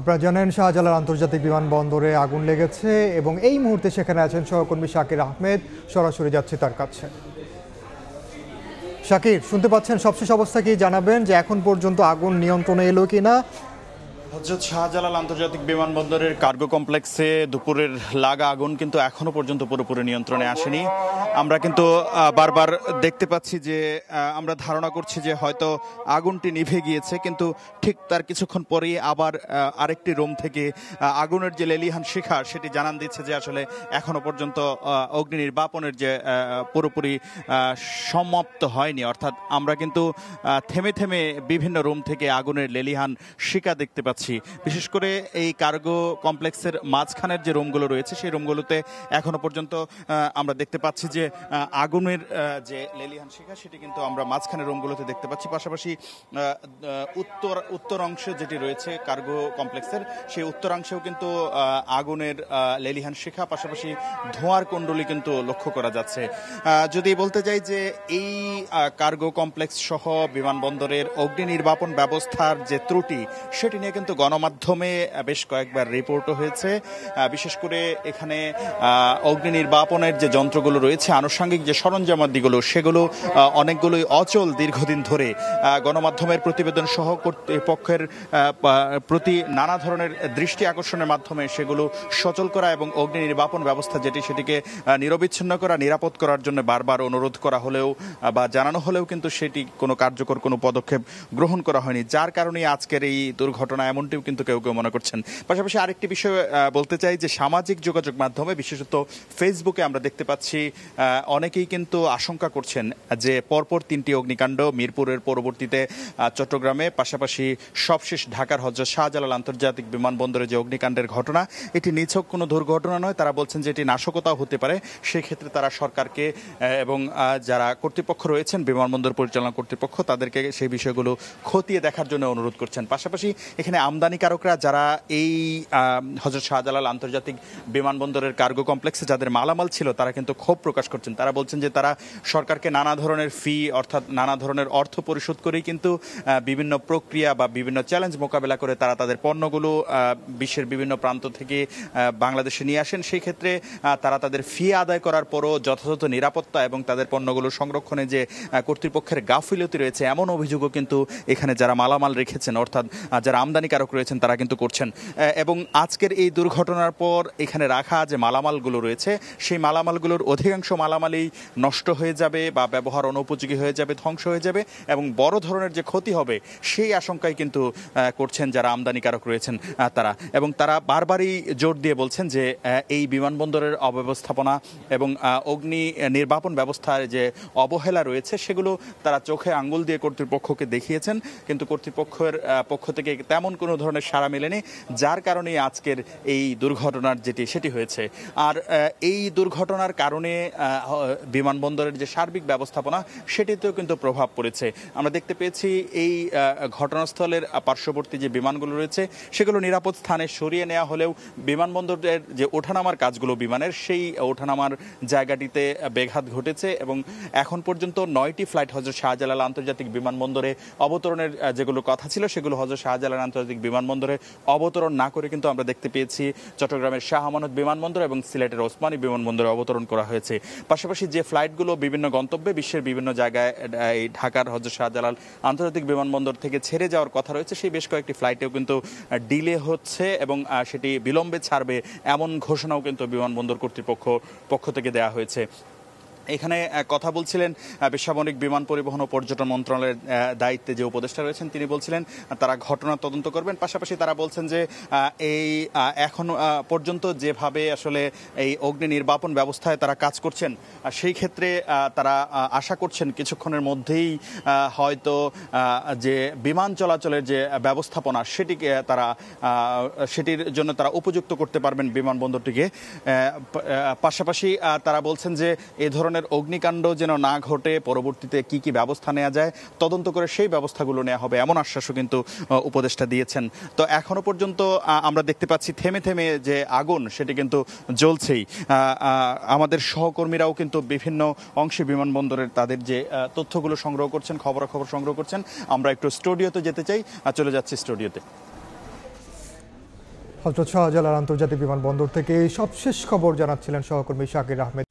আপনারা জানেন শাহজালাল আন্তর্জাতিক বিমানবন্দরে আগুন লেগেছে এবং এই মুহূর্তে সেখানে আছেন সহকর্মী শাকির আহমেদ। সরাসরি যাচ্ছি তার কাছে। শাকির, শুনতে পাচ্ছেন? সবশেষ অবস্থা কি জানাবেন যে এখন পর্যন্ত আগুন নিয়ন্ত্রণে এলো কিনা? হযরত শাহজালাল আন্তর্জাতিক বিমানবন্দরের কার্গো কমপ্লেক্সে দুপুরের লাগা আগুন কিন্তু এখনো পর্যন্ত পুরোপুরি নিয়ন্ত্রণে আসেনি। আমরা কিন্তু বারবার দেখতে পাচ্ছি যে আমরা ধারণা করছি যে হয়তো আগুনটি নিভে গিয়েছে, কিন্তু ঠিক তার কিছুক্ষণ পরেই আবার আরেকটি রুম থেকে আগুনের যে লেলিহান শিখা সেটি জানান দিচ্ছে যে আসলে এখনো পর্যন্ত অগ্নি নির্বাপনের যে পুরোপুরি সমাপ্ত হয়নি। অর্থাৎ আমরা কিন্তু থেমে থেমে বিভিন্ন রুম থেকে আগুনের লেলিহান শিখা দেখতে পাচ্ছি। বিশেষ করে এই কার্গো কমপ্লেক্সের মাঝখানের যে রুমগুলো রয়েছে সেই রুমগুলোতে এখনো পর্যন্ত আমরা দেখতে পাচ্ছি যে আগুনের যে লেলিহান শিখা সেটি কিন্তু আমরা মাঝখানের রুমগুলোতে দেখতে পাচ্ছি। পাশাপাশি উত্তর অংশে যেটি রয়েছে কার্গো কমপ্লেক্সের সেই উত্তরাংশেও কিন্তু আগুনের লেলিহান শিখা পাশাপাশি ধোঁয়ার কুণ্ডলী কিন্তু লক্ষ্য করা যাচ্ছে। যদি বলতে যাই যে এই কার্গো কমপ্লেক্স সহ বিমানবন্দরের অগ্নি নির্বাপন ব্যবস্থার যে ত্রুটি সেটি নিয়ে কিন্তু গণমাধ্যমে বেশ কয়েকবার রিপোর্টও হয়েছে। বিশেষ করে এখানে অগ্নি নির্বাপনের যে যন্ত্রগুলো রয়েছে, আনুষঙ্গিক যে সরঞ্জামাদিগুলো, সেগুলো অনেকগুলোই অচল দীর্ঘদিন ধরে। গণমাধ্যমের প্রতিবেদন সহ কর্তৃপক্ষের প্রতি নানা ধরনের দৃষ্টি আকর্ষণের মাধ্যমে সেগুলো সচল করা এবং অগ্নি নির্বাপন ব্যবস্থা যেটি সেটিকে নিরবিচ্ছিন্ন করা, নিরাপদ করার জন্য বারবার অনুরোধ করা হলেও বা জানানো হলেও কিন্তু সেটি কোনো কার্যকর কোনো পদক্ষেপ গ্রহণ করা হয়নি, যার কারণে আজকের এই দুর্ঘটনা এমনটিও কিন্তু কেউ কেউ মনে করছেন। পাশাপাশি আরেকটি বিষয় বলতে চাই যে সামাজিক যোগাযোগ মাধ্যমে বিশেষত ফেসবুকে আমরা দেখতে পাচ্ছি অনেকেই কিন্তু আশঙ্কা করছেন যে পরপর তিনটি অগ্নিকাণ্ড, মিরপুরের পরবর্তীতে চট্টগ্রামে, পাশাপাশি সবশেষ ঢাকার হযরত শাহজালাল আন্তর্জাতিক বিমানবন্দরে যে অগ্নিকাণ্ডের ঘটনা, এটি নিছক কোনো দুর্ঘটনা নয়। তারা বলছেন যে এটি নাশকতাও হতে পারে। সেক্ষেত্রে তারা সরকারকে এবং যারা কর্তৃপক্ষ রয়েছেন বিমানবন্দর পরিচালনা কর্তৃপক্ষ তাদেরকে সেই বিষয়গুলো খতিয়ে দেখার জন্য অনুরোধ করছেন। পাশাপাশি এখানে আমদানিকারকরা যারা এই হযরত শাহজালাল আন্তর্জাতিক বিমানবন্দরের কার্গো কমপ্লেক্সে যাদের মালামাল ছিল তারা কিন্তু ক্ষোভ প্রকাশ করছেন। তারা বলছেন যে তারা সরকারকে নানা ধরনের ফি অর্থাৎ নানা ধরনের অর্থ পরিশোধ করেই কিন্তু বিভিন্ন প্রক্রিয়া বা বিভিন্ন চ্যালেঞ্জ মোকাবেলা করে তারা তাদের পণ্যগুলো বিশ্বের বিভিন্ন প্রান্ত থেকে বাংলাদেশে নিয়ে আসেন। সেই ক্ষেত্রে তারা তাদের ফি আদায় করার পরও যথাযথ নিরাপত্তা এবং তাদের পণ্যগুলো সংরক্ষণে যে কর্তৃপক্ষের গাফিলতি রয়েছে এমন অভিযোগও কিন্তু এখানে যারা মালামাল রেখেছেন অর্থাৎ যারা আমদানিকারক রয়েছেন তারা কিন্তু করছেন। এবং আজকের এই দুর্ঘটনার পর এখানে রাখা যে মালামালগুলো রয়েছে সেই মালামালগুলোর অধিকাংশ মালামালই নষ্ট হয়ে যাবে বা ব্যবহার অনুপযোগী হয়ে যাবে, ধ্বংস হয়ে যাবে এবং বড় ধরনের যে ক্ষতি হবে সেই আশঙ্কাই কিন্তু করছেন যারা আমদানিকারক রয়েছেন তারা। এবং তারা বারবারই জোর দিয়ে বলছেন যে এই বিমানবন্দরের অব্যবস্থাপনা এবং অগ্নি নির্বাপন ব্যবস্থার যে অবহেলা রয়েছে সেগুলো তারা চোখে আঙ্গুল দিয়ে কর্তৃপক্ষকে দেখিয়েছেন, কিন্তু কর্তৃপক্ষের পক্ষ থেকে তেমন কোনো ধরনের সাড়া মেলেনি, যার কারণে আজকের এই দুর্ঘটনার সেটি হয়েছে। আর এই দুর্ঘটনার কারণে বিমানবন্দরের যে সার্বিক ব্যবস্থাপনা সেটিতেও কিন্তু প্রভাব পড়েছে। আমরা দেখতে পেয়েছি এই ঘটনাস্থলের পার্শ্ববর্তী যে বিমানগুলো রয়েছে সেগুলো নিরাপদ স্থানে সরিয়ে নেওয়া হলেও বিমানবন্দরের যে ওঠানামার কাজগুলো বিমানের সেই ওঠানামার জায়গাটিতে ব্যাঘাত ঘটেছে এবং এখন পর্যন্ত 9টি ফ্লাইট হযরত শাহজালাল আন্তর্জাতিক বিমানবন্দরে অবতরণের যেগুলো কথা ছিল সেগুলো হযরত শাহজালাল আন্তর্জাতিক বিমানবন্দরে অবতরণ না করে কিন্তু আমরা দেখতে পেয়েছি চট্টগ্রামের শাহ আমানত বিমানবন্দর এবং সিলেটের ওসমানী বিমানবন্দরে অবতরণ করা হয়েছে। পাশাপাশি যে ফ্লাইটগুলো বিভিন্ন গন্তব্যে বিশ্বের বিভিন্ন জায়গায় এই ঢাকার হযরত শাহজালাল আন্তর্জাতিক বিমানবন্দর থেকে ছেড়ে যাওয়ার কথা রয়েছে সেই বেশ কয়েকটি ফ্লাইটেও কিন্তু ডিলে হচ্ছে এবং সেটি বিলম্বে ছাড়বে এমন ঘোষণাও কিন্তু বিমানবন্দর কর্তৃপক্ষ পক্ষ থেকে দেওয়া হয়েছে। এখানে কথা বলছিলেন বেসামরিক বিমান পরিবহন ও পর্যটন মন্ত্রণালয়ের দায়িত্বে যে উপদেষ্টা রয়েছেন তিনি বলছিলেন তারা ঘটনা তদন্ত করবেন। পাশাপাশি তারা বলছেন যে এই এখন পর্যন্ত যেভাবে আসলে এই অগ্নি নির্বাপন ব্যবস্থায় তারা কাজ করছেন সেই ক্ষেত্রে তারা আশা করছেন কিছুক্ষণের মধ্যেই হয়তো যে বিমান চলাচলের যে ব্যবস্থাপনা সেটিকে তারা সেটির জন্য তারা উপযুক্ত করতে পারবেন বিমানবন্দরটিকে। পাশাপাশি তারা বলছেন যে এ ধরনের অগ্নিকাণ্ড যেন না ঘটে, পরবর্তীতে কি কি ব্যবস্থা নেওয়া যায় তদন্ত করে সেই ব্যবস্থাগুলো নেওয়া হবে এমন আশ্বাসও কিন্তু উপদেষ্টা দিয়েছেন। তো এখনো পর্যন্ত আমরা দেখতে পাচ্ছি থেমে থেমে যে আগুন সেটি কিন্তু জ্বলছেই। আমাদের সহকর্মীরাও কিন্তু বিভিন্ন অংশে বিমানবন্দরের তাদের যে তথ্যগুলো সংগ্রহ করছেন, খবরাখবর সংগ্রহ করছেন। আমরা একটু স্টুডিওতে যেতে চাই, চলে যাচ্ছি স্টুডিওতে। হযরত শাহজালাল আন্তর্জাতিক বিমানবন্দর থেকে সবশেষ খবর জানাচ্ছিলেন সহকর্মী শাকির আহমেদ।